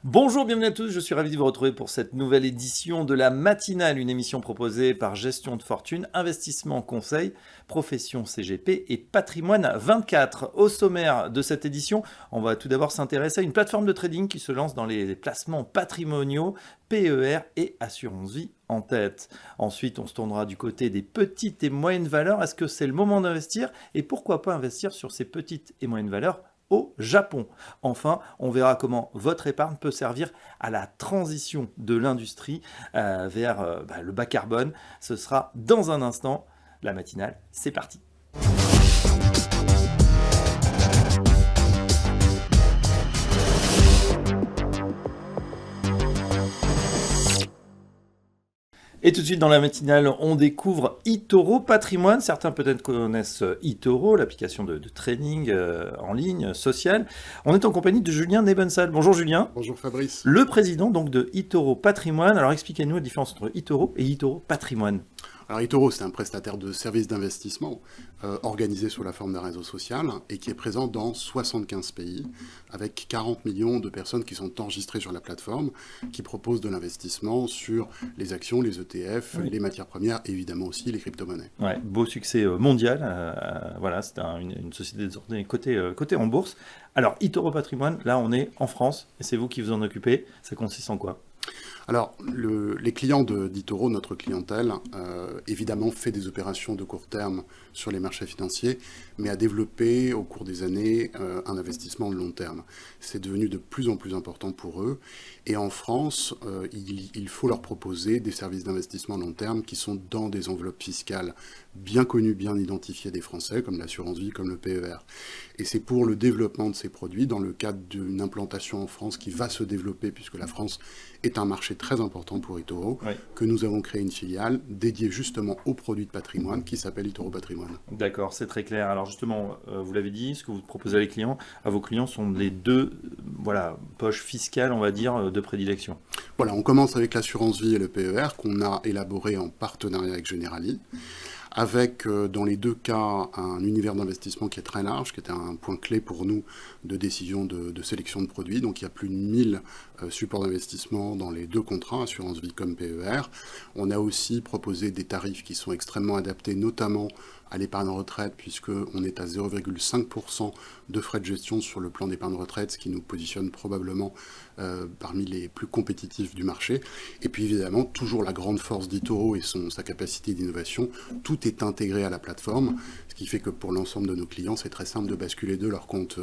Bonjour, bienvenue à tous, je suis ravi de vous retrouver pour cette nouvelle édition de la matinale, une émission proposée par Gestion de Fortune, Investissement Conseil, Profession CGP et Patrimoine 24. Au sommaire de cette édition, on va tout d'abord s'intéresser à une plateforme de trading qui se lance dans les placements patrimoniaux, PER et assurance vie en tête. Ensuite, on se tournera du côté des petites et moyennes valeurs. Est-ce que c'est le moment d'investir et pourquoi pas investir sur ces petites et moyennes valeurs au Japon? Enfin, on verra comment votre épargne peut servir à la transition de l'industrie vers le bas carbone. Ce sera dans un instant. La matinale, c'est parti. Et tout de suite dans la matinale, on découvre eToro Patrimoine. Certains peut-être connaissent eToro, l'application de trading en ligne, sociale. On est en compagnie de Julien Nebensal. Bonjour Julien. Bonjour Fabrice. Le président donc de eToro Patrimoine. Alors expliquez-nous la différence entre eToro et eToro Patrimoine. Alors eToro, c'est un prestataire de services d'investissement organisé sous la forme d'un réseau social et qui est présent dans 75 pays avec 40 millions de personnes qui sont enregistrées sur la plateforme, qui proposent de l'investissement sur les actions, les ETF, oui, les matières premières et évidemment aussi les crypto-monnaies. Ouais, beau succès mondial. Voilà, c'est une société désordonnée cotée en bourse. Alors eToro Patrimoine, là on est en France et c'est vous qui vous en occupez. Ça consiste en quoi ? Alors, les clients d'eToro, notre clientèle, évidemment fait des opérations de court terme sur les marchés financiers, mais a développé au cours des années un investissement de long terme. C'est devenu de plus en plus important pour eux. Et en France, il faut leur proposer des services d'investissement long terme qui sont dans des enveloppes fiscales bien connues, bien identifiées des Français, comme l'assurance vie, comme le PER. Et c'est pour le développement de ces produits, dans le cadre d'une implantation en France qui va se développer, puisque la France est un marché très important pour eToro, oui, que nous avons créé une filiale dédiée justement aux produits de patrimoine qui s'appelle eToro Patrimoine. D'accord, c'est très clair. Alors justement, vous l'avez dit, ce que vous proposez à vos clients sont les deux poches fiscales, on va dire, de prédilection. Voilà, on commence avec l'assurance vie et le PER qu'on a élaboré en partenariat avec Generali, avec dans les deux cas un univers d'investissement qui est très large, qui était un point clé pour nous de décision de sélection de produits. Donc il y a plus de 1000 supports d'investissement dans les deux contrats, assurance vie comme PER. On a aussi proposé des tarifs qui sont extrêmement adaptés, notamment à l'épargne retraite, puisqu'on est à 0,5% de frais de gestion sur le plan d'épargne retraite, ce qui nous positionne probablement parmi les plus compétitifs du marché. Et puis évidemment, toujours la grande force d'eToro et sa capacité d'innovation, tout est intégré à la plateforme, ce qui fait que pour l'ensemble de nos clients, c'est très simple de basculer de leur compte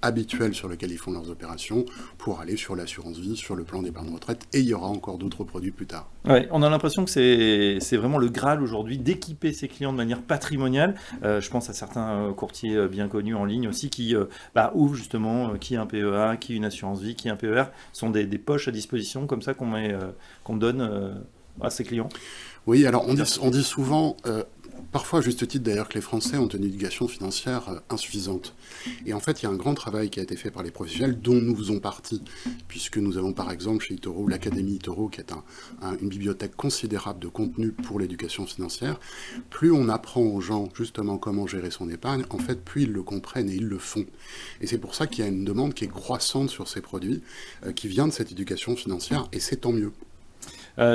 habituel sur lequel ils font leurs opérations pour aller sur l'assurance vie, sur le plan d'épargne retraite, et il y aura encore d'autres produits plus tard. Ouais, on a l'impression que c'est vraiment le Graal aujourd'hui d'équiper ses clients de manière patrimoniale. Je pense à certains courtiers bien connus en ligne aussi qui ouvrent justement qui un PEA, qui une assurance vie, qui un PER. Ce sont des poches à disposition comme ça qu'on donne à ses clients. Oui, alors on dit souvent, parfois à juste titre d'ailleurs, que les Français ont une éducation financière insuffisante. Et en fait, il y a un grand travail qui a été fait par les professionnels, dont nous faisons partie, puisque nous avons par exemple chez eToro l'Académie eToro, qui est une bibliothèque considérable de contenu pour l'éducation financière. Plus on apprend aux gens justement comment gérer son épargne, en fait, plus ils le comprennent et ils le font. Et c'est pour ça qu'il y a une demande qui est croissante sur ces produits, qui vient de cette éducation financière, et c'est tant mieux.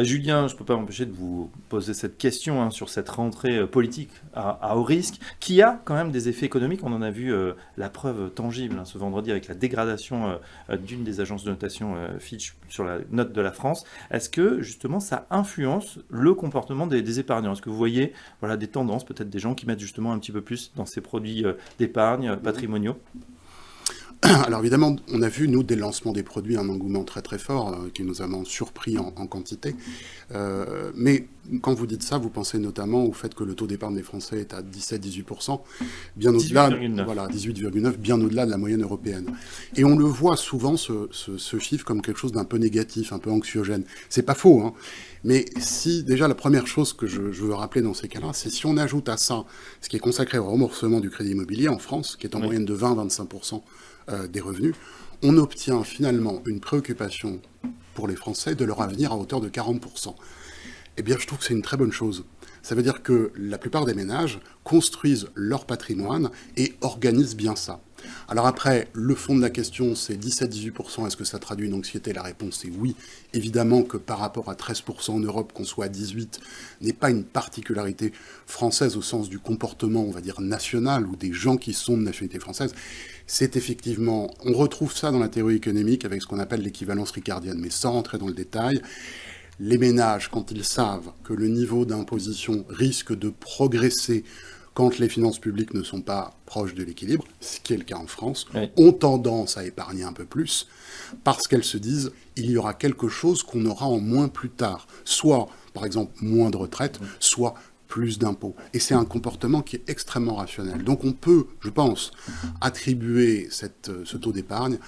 Julien, je ne peux pas m'empêcher de vous poser cette question sur cette rentrée politique à haut risque, qui a quand même des effets économiques. On en a vu la preuve tangible ce vendredi avec la dégradation d'une des agences de notation Fitch sur la note de la France. Est-ce que justement ça influence le comportement des épargnants? Est-ce que vous voyez des tendances, peut-être des gens qui mettent justement un petit peu plus dans ces produits d'épargne patrimoniaux? Alors évidemment, on a vu, nous, dès le lancement des produits, un engouement très très fort qui nous a surpris en quantité. Mais quand vous dites ça, vous pensez notamment au fait que le taux d'épargne des Français est à 17-18%, bien au-delà, 18,9, bien au-delà de la moyenne européenne. Et on le voit souvent, ce chiffre, comme quelque chose d'un peu négatif, un peu anxiogène. C'est pas faux, hein. Mais si, déjà, la première chose que je veux rappeler dans ces cas-là, c'est si on ajoute à ça ce qui est consacré au remboursement du crédit immobilier en France, qui est en moyenne de 20-25% des revenus, on obtient finalement une préoccupation pour les Français de leur avenir à hauteur de 40%. Eh bien, je trouve que c'est une très bonne chose. Ça veut dire que la plupart des ménages construisent leur patrimoine et organisent bien ça. Alors après, le fond de la question, c'est 17-18%, est-ce que ça traduit une anxiété? La réponse est oui. Évidemment que par rapport à 13% en Europe, qu'on soit à 18%, n'est pas une particularité française au sens du comportement, on va dire, national, ou des gens qui sont de nationalité française. C'est effectivement, on retrouve ça dans la théorie économique avec ce qu'on appelle l'équivalence ricardienne, mais sans rentrer dans le détail. Les ménages, quand ils savent que le niveau d'imposition risque de progresser quand les finances publiques ne sont pas proches de l'équilibre, ce qui est le cas en France, Oui. ont tendance à épargner un peu plus, parce qu'elles se disent, il y aura quelque chose qu'on aura en moins plus tard. Soit, par exemple, moins de retraite, soit plus d'impôts. Et c'est un comportement qui est extrêmement rationnel. Donc on peut, je pense, attribuer ce taux d'épargne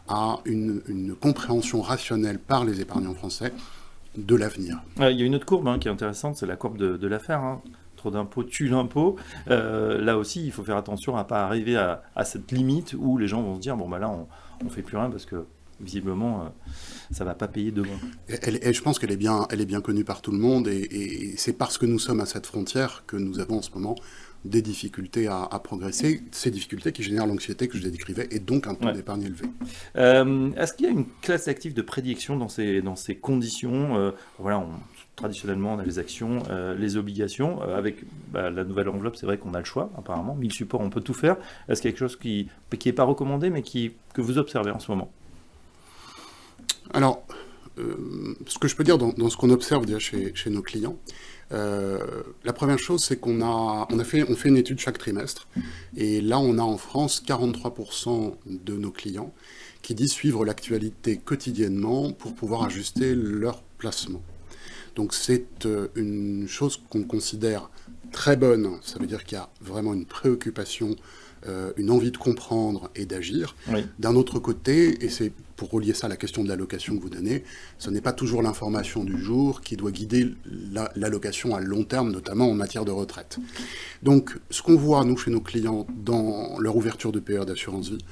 à une compréhension rationnelle par les épargnants français de l'avenir. Il y a une autre courbe qui est intéressante, c'est la courbe de l'affaire. Trop d'impôts tue l'impôt. Là aussi, il faut faire attention à ne pas arriver à cette limite où les gens vont se dire, bon, bah là, on ne fait plus rien parce que visiblement, ça ne va pas payer demain. Et je pense qu'elle est bien connue par tout le monde, et c'est parce que nous sommes à cette frontière que nous avons en ce moment des difficultés à progresser, ces difficultés qui génèrent l'anxiété que je décrivais, et donc un taux d'épargne élevé. Est-ce qu'il y a une classe d'actifs de prédilection dans ces conditions? Traditionnellement, on a les actions, les obligations. Avec la nouvelle enveloppe, c'est vrai qu'on a le choix, apparemment. 1000 supports, on peut tout faire. Est-ce qu'il y a quelque chose qui n'est pas recommandé, mais que vous observez en ce moment? Alors, ce que je peux dire dans ce qu'on observe déjà chez nos clients, la première chose, c'est qu'on fait une étude chaque trimestre, et là, on a en France 43% de nos clients qui disent suivre l'actualité quotidiennement pour pouvoir ajuster leur placement. Donc c'est une chose qu'on considère très bonne. Ça veut dire qu'il y a vraiment une préoccupation, une envie de comprendre et d'agir. Oui. D'un autre côté, et c'est pour relier ça à la question de l'allocation que vous donnez, ce n'est pas toujours l'information du jour qui doit guider l'allocation à long terme, notamment en matière de retraite. Donc ce qu'on voit, nous, chez nos clients, dans leur ouverture de PER d'assurance vie,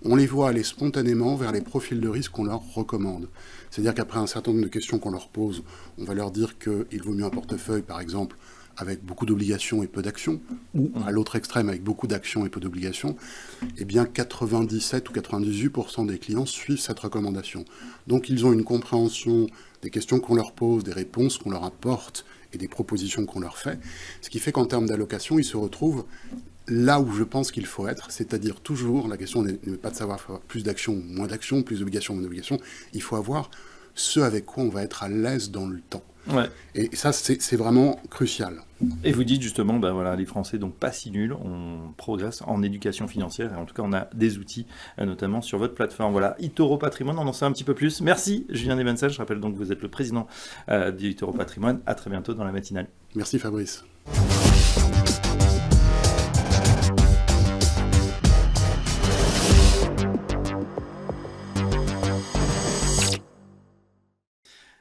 on les voit aller spontanément vers les profils de risque qu'on leur recommande. C'est-à-dire qu'après un certain nombre de questions qu'on leur pose, on va leur dire qu'il vaut mieux un portefeuille, par exemple, avec beaucoup d'obligations et peu d'actions, ou à l'autre extrême, avec beaucoup d'actions et peu d'obligations, eh bien 97 ou 98% des clients suivent cette recommandation. Donc ils ont une compréhension des questions qu'on leur pose, des réponses qu'on leur apporte et des propositions qu'on leur fait, ce qui fait qu'en termes d'allocation, ils se retrouvent là où je pense qu'il faut être, c'est-à-dire toujours, la question n'est pas de savoir faire plus d'actions ou moins d'actions, plus d'obligations ou moins d'obligations, il faut avoir ce avec quoi on va être à l'aise dans le temps. Ouais. Et ça, c'est vraiment crucial. Et vous dites justement, les Français, donc pas si nuls, on progresse en éducation financière, et en tout cas, on a des outils, notamment sur votre plateforme. Voilà, eToro Patrimoine, on en sait un petit peu plus. Merci, Julien Nebensen. Je rappelle donc que vous êtes le président de eToro Patrimoine. À très bientôt dans la matinale. Merci, Fabrice.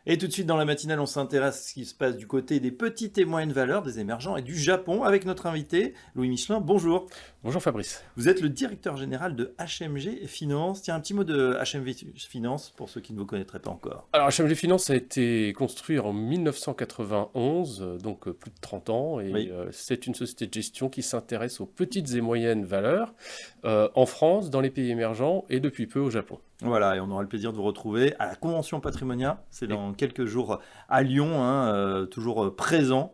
Et tout de suite dans la matinale, on s'intéresse à ce qui se passe du côté des petites et moyennes valeurs, des émergents et du Japon avec notre invité, Louis Michelin. Bonjour. Bonjour Fabrice. Vous êtes le directeur général de HMG Finance. Tiens, un petit mot de HMG Finance pour ceux qui ne vous connaîtraient pas encore. Alors HMG Finance a été construit en 1991, donc plus de 30 ans, et oui. C'est une société de gestion qui s'intéresse aux petites et moyennes valeurs en France, dans les pays émergents et depuis peu au Japon. Voilà, et on aura le plaisir de vous retrouver à la Convention Patrimonia. C'est dans quelques jours à Lyon, toujours présent,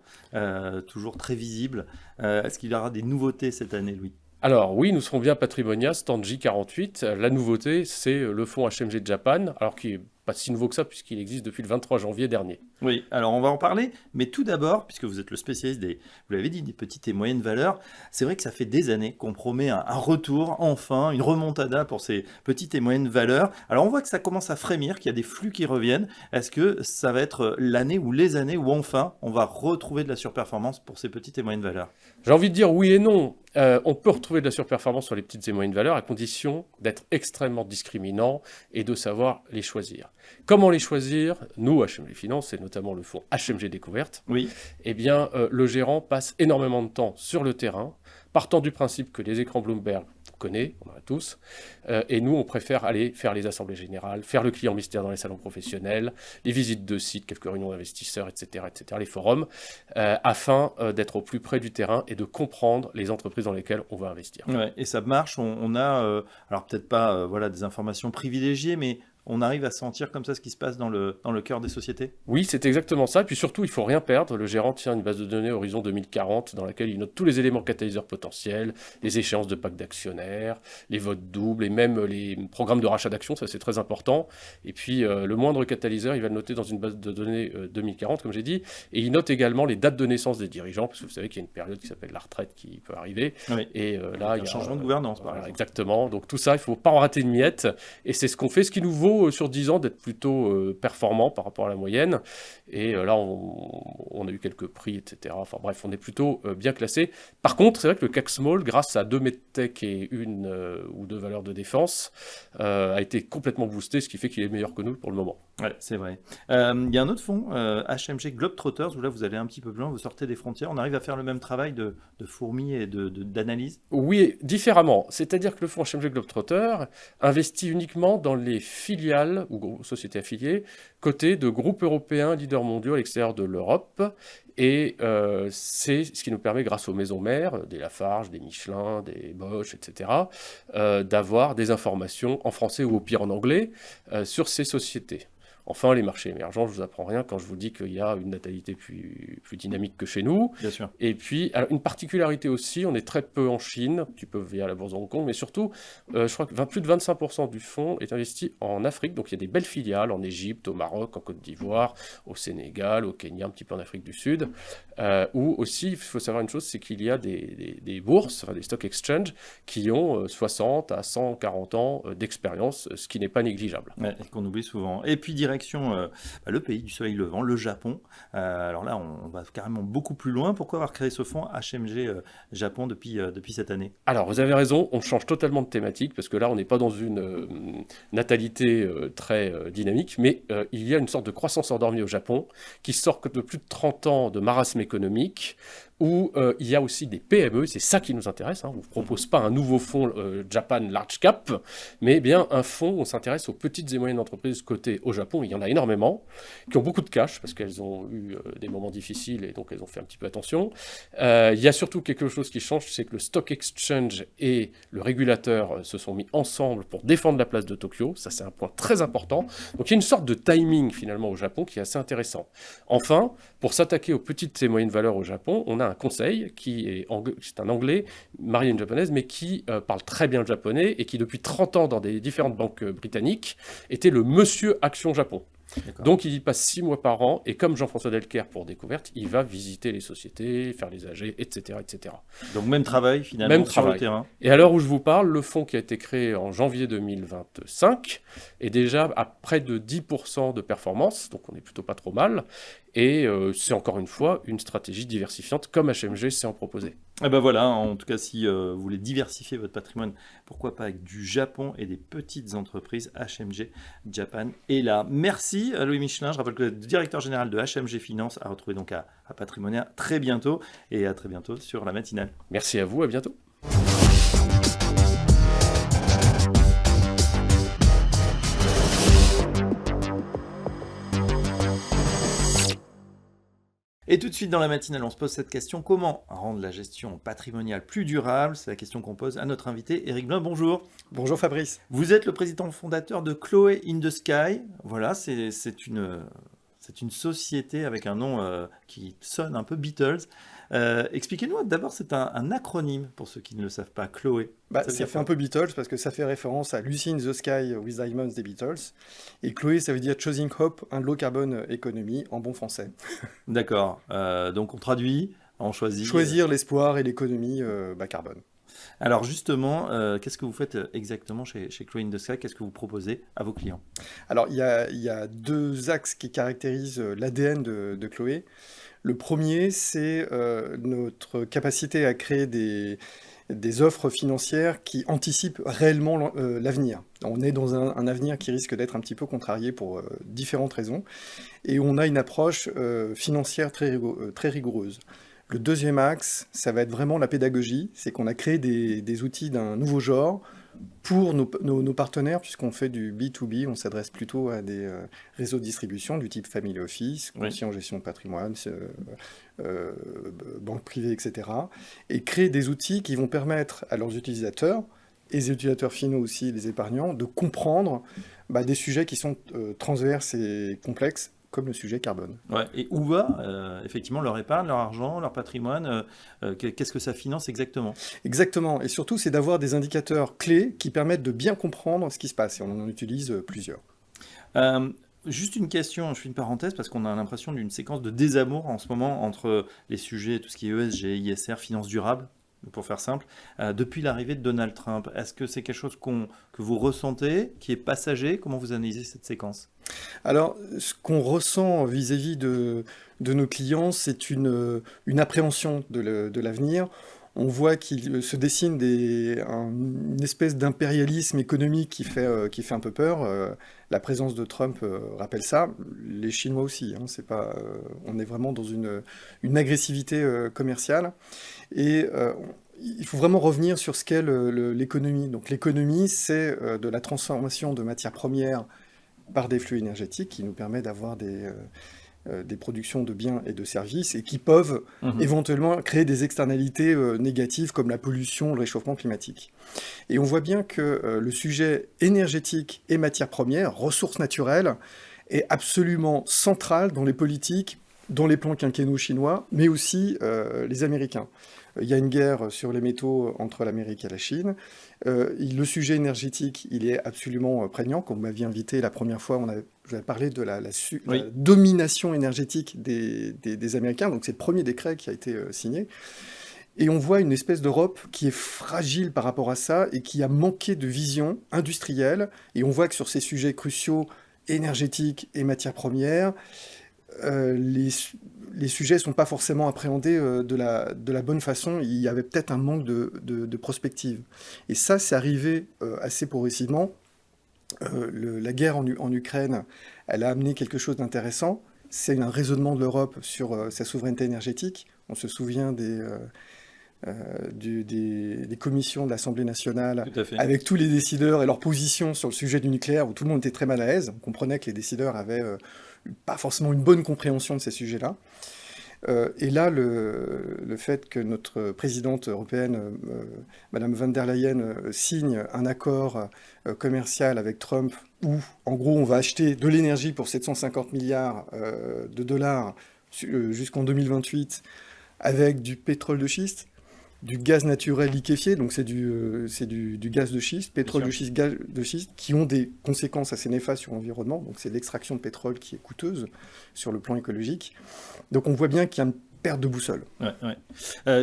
toujours très visible. Est-ce qu'il y aura des nouveautés cette année, Louis ? Alors oui, nous serons bien Patrimonia, stand J48. La nouveauté, c'est le fonds HMG Japan, alors qui n'est pas si nouveau que ça, puisqu'il existe depuis le 23 janvier dernier. Oui, alors on va en parler, mais tout d'abord, puisque vous êtes le spécialiste vous l'avez dit, des petites et moyennes valeurs, c'est vrai que ça fait des années qu'on promet un retour, enfin, une remontada pour ces petites et moyennes valeurs. Alors on voit que ça commence à frémir, qu'il y a des flux qui reviennent. Est-ce que ça va être l'année ou les années où enfin on va retrouver de la surperformance pour ces petites et moyennes valeurs ? J'ai envie de dire oui et non. On peut retrouver de la surperformance sur les petites et moyennes valeurs à condition d'être extrêmement discriminant et de savoir les choisir. Comment les choisir ? Nous, HMG Finance, et notamment le fonds HMG Découverte, oui. Eh bien, le gérant passe énormément de temps sur le terrain, partant du principe que les écrans Bloomberg connaît, on en a tous. Et nous, on préfère aller faire les assemblées générales, faire le client mystère dans les salons professionnels, les visites de sites, quelques réunions d'investisseurs, etc., les forums, afin d'être au plus près du terrain et de comprendre les entreprises dans lesquelles on va investir. Ouais, et ça marche, on a, alors peut-être pas voilà, des informations privilégiées, mais on arrive à sentir comme ça ce qui se passe dans le cœur des sociétés. Oui, c'est exactement ça. Et puis surtout, il ne faut rien perdre. Le gérant tient une base de données Horizon 2040 dans laquelle il note tous les éléments catalyseurs potentiels, les échéances de pactes d'actionnaires, les votes doubles et même les programmes de rachat d'actions, ça c'est très important. Et puis le moindre catalyseur, il va le noter dans une base de données 2040, comme j'ai dit. Et il note également les dates de naissance des dirigeants, parce que vous savez qu'il y a une période qui s'appelle la retraite qui peut arriver. Oui. Et là, il y a un changement de gouvernance, par exemple. Exactement. Donc tout ça, il ne faut pas en rater une miette. Et c'est ce qu'on fait, ce qui nous vaut sur 10 ans d'être plutôt performant par rapport à la moyenne. Et là, on a eu quelques prix, etc. Enfin bref, on est plutôt bien classé. Par contre, c'est vrai que le CAC Small, grâce à 2 medtech et une ou 2 valeurs de défense, a été complètement boosté, ce qui fait qu'il est meilleur que nous pour le moment. Ouais, c'est vrai. Il y a un autre fonds, HMG Globetrotters, où là vous allez un petit peu plus loin, vous sortez des frontières. On arrive à faire le même travail de fourmi et d'analyse? Oui, différemment. C'est-à-dire que le fonds HMG Globetrotter investit uniquement dans les filiales ou sociétés affiliées cotées de groupes européens leaders mondiaux à l'extérieur de l'Europe. Et c'est ce qui nous permet, grâce aux maisons mères, des Lafarge, des Michelin, des Bosch, etc., d'avoir des informations en français ou au pire en anglais sur ces sociétés. Enfin, les marchés émergents, je ne vous apprends rien quand je vous dis qu'il y a une natalité plus dynamique que chez nous. Bien sûr. Et puis, alors, une particularité aussi, on est très peu en Chine, un petit peu via la bourse de Hong Kong, mais surtout, je crois que plus de 25% du fonds est investi en Afrique. Donc, il y a des belles filiales en Égypte, au Maroc, en Côte d'Ivoire, au Sénégal, au Kenya, un petit peu en Afrique du Sud. Où aussi, il faut savoir une chose, c'est qu'il y a des bourses, enfin, des stock exchange, qui ont 60 à 140 ans d'expérience, ce qui n'est pas négligeable. Ouais, et qu'on oublie souvent. Et puis direction le pays du soleil levant, le Japon. Alors là, on va carrément beaucoup plus loin. Pourquoi avoir créé ce fonds HMG Japon depuis cette année? Alors, vous avez raison, on change totalement de thématique, parce que là, on n'est pas dans une natalité très dynamique, mais il y a une sorte de croissance endormie au Japon, qui sort de plus de 30 ans de marasme économique, où il y a aussi des PME, c'est ça qui nous intéresse. On ne vous propose pas un nouveau fonds Japan Large Cap, mais bien un fonds où on s'intéresse aux petites et moyennes entreprises cotées au Japon. Il y en a énormément, qui ont beaucoup de cash, parce qu'elles ont eu des moments difficiles et donc elles ont fait un petit peu attention. Il y a surtout quelque chose qui change, c'est que le Stock Exchange et le régulateur se sont mis ensemble pour défendre la place de Tokyo. Ça, c'est un point très important. Donc il y a une sorte de timing finalement au Japon qui est assez intéressant. Enfin, pour s'attaquer aux petites et moyennes valeurs au Japon, on a un conseil c'est un anglais marié à une japonaise, mais qui parle très bien le japonais et qui depuis 30 ans dans des différentes banques britanniques était le monsieur Action Japon. Donc il y passe 6 mois par an et comme Jean-François Delcaire pour Découverte, il va visiter les sociétés, faire les AG, etc. Donc même travail finalement même sur travail. le terrain. Et à l'heure où je vous parle, le fonds qui a été créé en janvier 2025 est déjà à près de 10% de performance, donc on est plutôt pas trop mal. Et c'est encore une fois une stratégie diversifiante comme HMG sait en proposer. Et ben voilà, en tout cas, si vous voulez diversifier votre patrimoine, pourquoi pas avec du Japon et des petites entreprises, HMG Japan est là. Merci à Louis Michelin. Je rappelle que le directeur général de HMG Finance a retrouvé donc à Patrimonia très bientôt et à très bientôt sur la matinale. Merci à vous, à bientôt. Et tout de suite dans la matinale, on se pose cette question, comment rendre la gestion patrimoniale plus durable? C'est la question qu'on pose à notre invité, Éric Blin. Bonjour. Bonjour Fabrice. Vous êtes le président fondateur de Chloé in the Sky. Voilà, c'est une société avec un nom qui sonne un peu Beatles. Expliquez-nous d'abord, c'est un acronyme pour ceux qui ne le savent pas, Chloé. Ça fait un peu Beatles parce que ça fait référence à Lucy in the Sky with Diamonds des Beatles. Et Chloé, ça veut dire Choosing Hope and Low Carbon Economy en bon français. D'accord. Donc on traduit, on choisit. Choisir l'espoir et l'économie bas carbone. Alors justement, qu'est-ce que vous faites exactement chez Chloé in the Sky? Qu'est-ce que vous proposez à vos clients? Alors il y a 2 axes qui caractérisent l'ADN de Chloé. Le premier, c'est notre capacité à créer des offres financières qui anticipent réellement l'avenir. On est dans un avenir qui risque d'être un petit peu contrarié pour différentes raisons, et on a une approche financière très rigoureuse. Le deuxième axe, ça va être vraiment la pédagogie, c'est qu'on a créé des outils d'un nouveau genre pour nos partenaires, puisqu'on fait du B2B, on s'adresse plutôt à des réseaux de distribution du type Family Office, conseiller en gestion de patrimoine, banque privée, etc. Et créer des outils qui vont permettre à leurs utilisateurs, et les utilisateurs finaux aussi, les épargnants, de comprendre des sujets qui sont transverses et complexes, comme le sujet carbone. Ouais. Et où va effectivement leur épargne, leur argent, leur patrimoine qu'est-ce que ça finance exactement? Exactement. Et surtout, c'est d'avoir des indicateurs clés qui permettent de bien comprendre ce qui se passe. Et on en utilise plusieurs. Juste une question, je fais une parenthèse parce qu'on a l'impression d'une séquence de désamour en ce moment entre les sujets, tout ce qui est ESG, ISR, finance durable, pour faire simple, depuis l'arrivée de Donald Trump. Est-ce que c'est quelque chose que vous ressentez, qui est passager? Comment vous analysez cette séquence? Alors, ce qu'on ressent vis-à-vis de nos clients, c'est une appréhension de l'avenir. On voit qu'il se dessine une espèce d'impérialisme économique qui fait un peu peur. La présence de Trump rappelle ça. Les Chinois aussi. On est vraiment dans une agressivité commerciale. Et il faut vraiment revenir sur ce qu'est l'économie. Donc l'économie, c'est de la transformation de matières premières par des flux énergétiques qui nous permet d'avoir des productions de biens et de services et qui peuvent éventuellement créer des externalités négatives comme la pollution, le réchauffement climatique. Et on voit bien que le sujet énergétique et matières premières, ressources naturelles, est absolument central dans les politiques, dans les plans quinquennaux chinois, mais aussi les Américains. Il y a une guerre sur les métaux entre l'Amérique et la Chine. Le sujet énergétique, il est absolument prégnant. Quand vous m'aviez invité la première fois, je vous avais parlé de la domination énergétique des Américains. Donc c'est le premier décret qui a été signé. Et on voit une espèce d'Europe qui est fragile par rapport à ça et qui a manqué de vision industrielle. Et on voit que sur ces sujets cruciaux, énergétiques et matières premières, les sujets ne sont pas forcément appréhendés de la bonne façon. Il y avait peut-être un manque de prospective. Et ça, c'est arrivé assez progressivement. La guerre en Ukraine, elle a amené quelque chose d'intéressant. C'est un raisonnement de l'Europe sur sa souveraineté énergétique. On se souvient des commissions de l'Assemblée nationale avec tous les décideurs et leurs positions sur le sujet du nucléaire où tout le monde était très mal à l'aise. On comprenait que les décideurs avaient pas forcément une bonne compréhension de ces sujets-là. Et là, le fait que notre présidente européenne, Madame von der Leyen, signe un accord commercial avec Trump où, en gros, on va acheter de l'énergie pour 750 milliards de dollars jusqu'en 2028 avec du pétrole de schiste, du gaz naturel liquéfié, donc c'est du gaz de schiste, pétrole de schiste, gaz de schiste, qui ont des conséquences assez néfastes sur l'environnement. Donc c'est l'extraction de pétrole qui est coûteuse sur le plan écologique. Donc on voit bien qu'il y a une perte de boussole.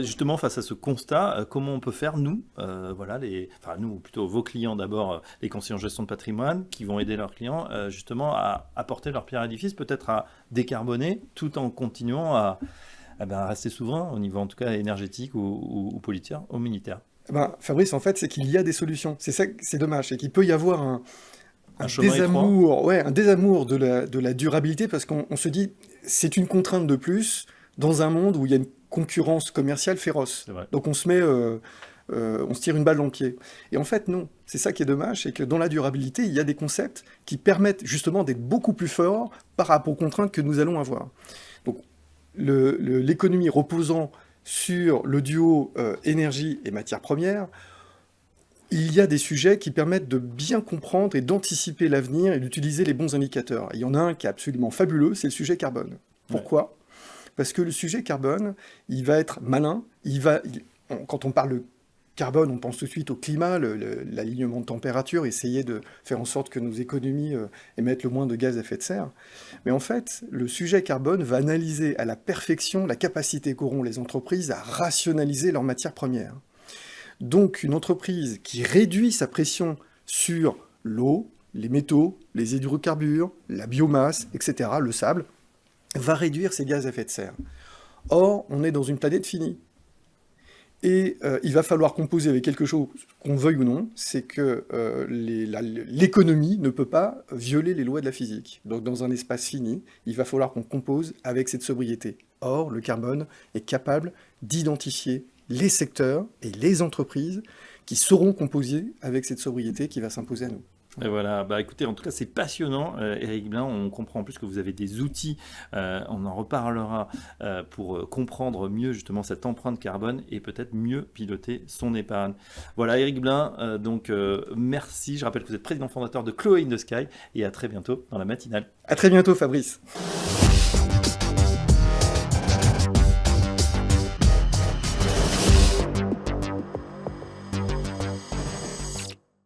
Justement, face à ce constat, comment on peut faire, nous, nous, ou plutôt vos clients d'abord, les conseillers en gestion de patrimoine, qui vont aider leurs clients justement à apporter leur pierre à l'édifice, peut-être à décarboner, tout en continuant à rester souverain au niveau en tout cas énergétique ou politique ou militaire. Fabrice, en fait, c'est qu'il y a des solutions. C'est ça, c'est dommage, c'est qu'il peut y avoir un désamour de la durabilité parce qu'on se dit c'est une contrainte de plus dans un monde où il y a une concurrence commerciale féroce. Donc on se tire une balle dans le pied. Et en fait, non. C'est ça qui est dommage, c'est que dans la durabilité, il y a des concepts qui permettent justement d'être beaucoup plus forts par rapport aux contraintes que nous allons avoir. Donc l'économie reposant sur le duo énergie et matières premières, il y a des sujets qui permettent de bien comprendre et d'anticiper l'avenir et d'utiliser les bons indicateurs. Et il y en a un qui est absolument fabuleux, c'est le sujet carbone. Pourquoi ? Parce que le sujet carbone, il va être malin, quand on parle de carbone, on pense tout de suite au climat, l'alignement de température, essayer de faire en sorte que nos économies émettent le moins de gaz à effet de serre. Mais en fait, le sujet carbone va analyser à la perfection la capacité qu'auront les entreprises à rationaliser leurs matières premières. Donc une entreprise qui réduit sa pression sur l'eau, les métaux, les hydrocarbures, la biomasse, etc., le sable, va réduire ses gaz à effet de serre. Or, on est dans une planète finie. Et il va falloir composer avec quelque chose, qu'on veuille ou non, c'est que l'économie ne peut pas violer les lois de la physique. Donc dans un espace fini, il va falloir qu'on compose avec cette sobriété. Or, le carbone est capable d'identifier les secteurs et les entreprises qui sauront composer avec cette sobriété qui va s'imposer à nous. Et voilà, bah écoutez, en tout cas c'est passionnant, Éric Blin, on comprend en plus que vous avez des outils, on en reparlera pour comprendre mieux justement cette empreinte carbone et peut-être mieux piloter son épargne. Voilà Éric Blin, donc merci, je rappelle que vous êtes président fondateur de Chloé in the Sky et à très bientôt dans la matinale. À très bientôt Fabrice.